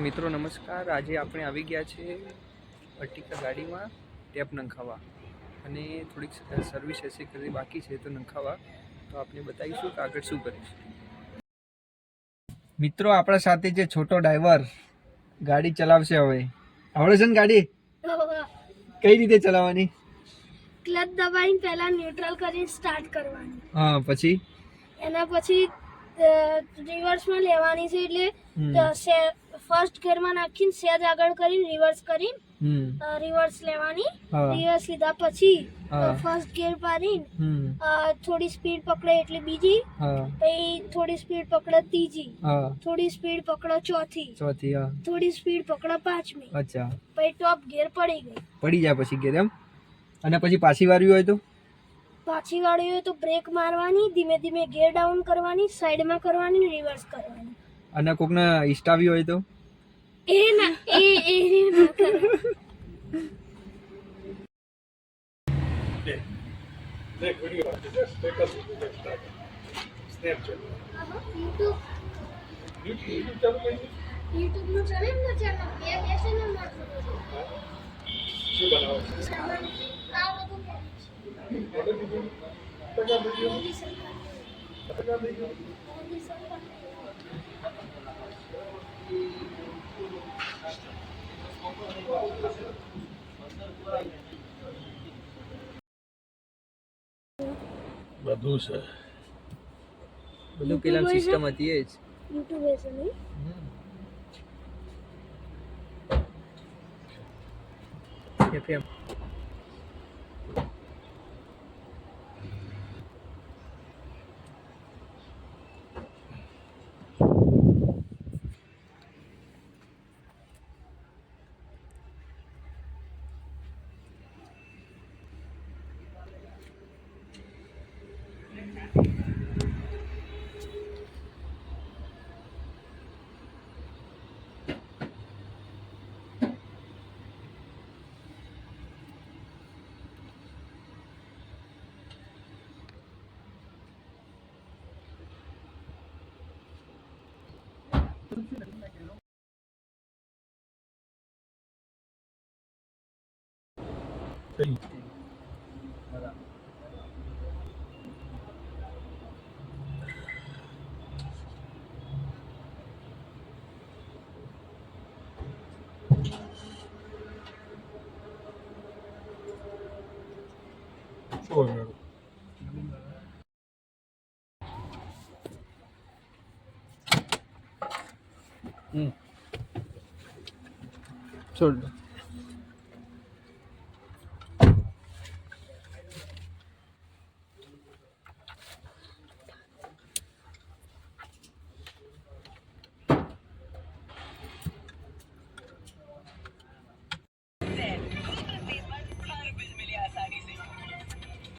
મિત્રો નમસ્કાર। આજે આપણે આવી ગયા છે અર્ટિકા ગાડીમાં ટેપ નંખાવા અને થોડીક સર્વિસ એસી કરવી બાકી છે, તો નંખાવા તો આપણે બતાવીશું કે આગળ શું કરીશું। મિત્રો આપણા સાથે જે છોટો ડ્રાઈવર ગાડી ચલાવશે, હવે આવડે છે ને ગાડી કઈ રીતે ચલાવવાની? ક્લચ દબાવીને પહેલા ન્યુટ્રલ કરીને સ્ટાર્ટ કરવાની, હા, પછી એના પછી રિવર્સમાં લેવાની છે, એટલે ફર્સ્ટ ગિયરમાં નાખીને સેજ આગળ કરીને રિવર્સ કરીને રિવર્સ લેવાની, રિવર્સ લીધા પછી ફર્સ્ટ ગિયર પાડીને થોડી સ્પીડ પકડે એટલે બીજી, પછી થોડી સ્પીડ પકડે ત્રીજી, થોડી સ્પીડ પકડો ચોથી, થોડી સ્પીડ પકડો પાંચમી, અચ્છા, પછી ટોપ ગિયર પડી જાય પછી ગિયર એમ। અને પછી પાછી વારવી હોય તો બ્રેક મારવાની, ધીમે ધીમે ગિયર ડાઉન કરવાની, સાઈડમાં કરવાની, રિવર્સ કરવાની। અને કોકને ઈસ્ટાવી હોય તો એ ના કરે। Take video. Just take us to the start. Snapchat. YouTube ચાલુ કરી દે. YouTube નું ચાલે ને ચેનલ બે ચેનલ માં શું બનાવો છો? આ બધું ઓર્ડર દીધું. ટકા વિડિયો. ટકા વિડિયો. બધું છે, બધું પેલા સિસ્ટમ હતી એ જ YouTube છે નહીં। FM છોડ દો।